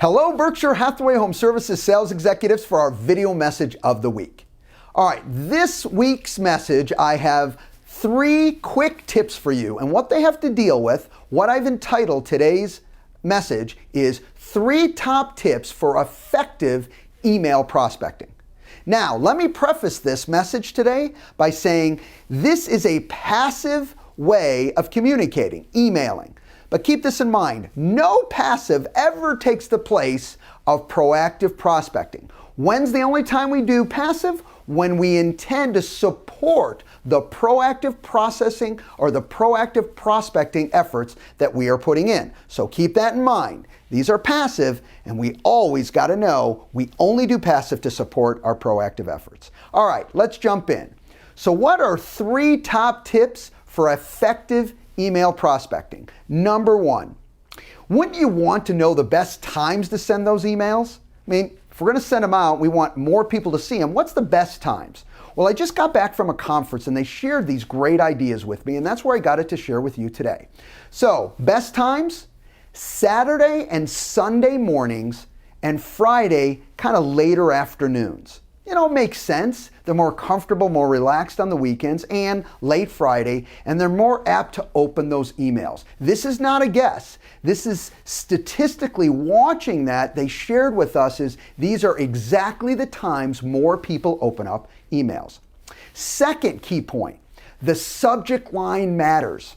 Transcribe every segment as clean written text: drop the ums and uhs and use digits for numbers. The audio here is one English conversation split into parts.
Hello, Berkshire Hathaway Home Services sales executives, for our video message of the week. All right, this week's message, I have 3 quick tips for you, and what they have to deal with, what I've entitled today's message is 3 top tips for effective email prospecting. Now, let me preface this message today by saying this is a passive way of communicating, emailing. But keep this in mind, no passive ever takes the place of proactive prospecting. When's the only time we do passive? When we intend to support the proactive processing or the proactive prospecting efforts that we are putting in. So keep that in mind. These are passive, and we always got to know we only do passive to support our proactive efforts. All right, let's jump in. So what are 3 top tips for effective email prospecting? Number 1, wouldn't you want to know the best times to send those emails? I mean, if we're going to send them out, we want more people to see them. What's the best times? Well, I just got back from a conference and they shared these great ideas with me, and that's where I got it to share with you today. So, best times, Saturday and Sunday mornings, and Friday kind of later afternoons. You know, it makes sense. They're more comfortable, more relaxed on the weekends and late Friday, and they're more apt to open those emails. This is not a guess. This is statistically watching that they shared with us is these are exactly the times more people open up emails. Second key point, the subject line matters.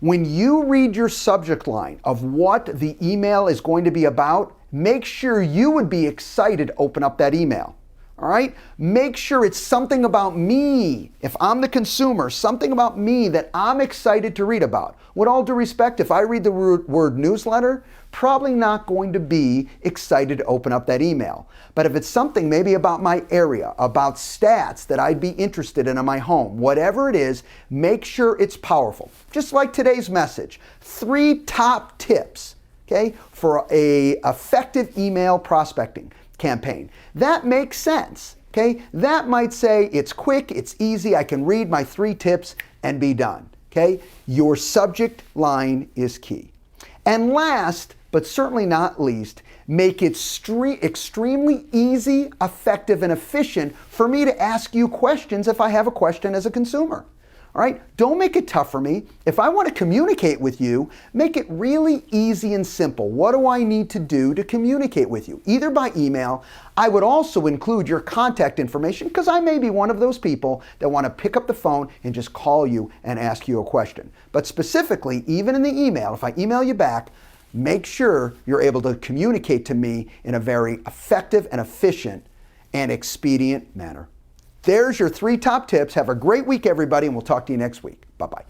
When you read your subject line of what the email is going to be about, make sure you would be excited to open up that email. All right? Make sure it's something about me. If I'm the consumer, something about me that I'm excited to read about. With all due respect, if I read the word newsletter, probably not going to be excited to open up that email. But if it's something maybe about my area, about stats that I'd be interested in my home, whatever it is, make sure it's powerful. Just like today's message, 3 top tips, okay, for a effective email prospecting campaign. That makes sense, okay? That might say it's quick, it's easy, I can read my 3 tips and be done, okay? Your subject line is key. And last, but certainly not least, make it extremely easy, effective, and efficient for me to ask you questions if I have a question as a consumer. All right, don't make it tough for me. If I want to communicate with you, make it really easy and simple. What do I need to do to communicate with you? Either by email, I would also include your contact information because I may be one of those people that want to pick up the phone and just call you and ask you a question. But specifically, even in the email, if I email you back, make sure you're able to communicate to me in a very effective and efficient and expedient manner. There's your 3 top tips. Have a great week, everybody, and we'll talk to you next week. Bye-bye.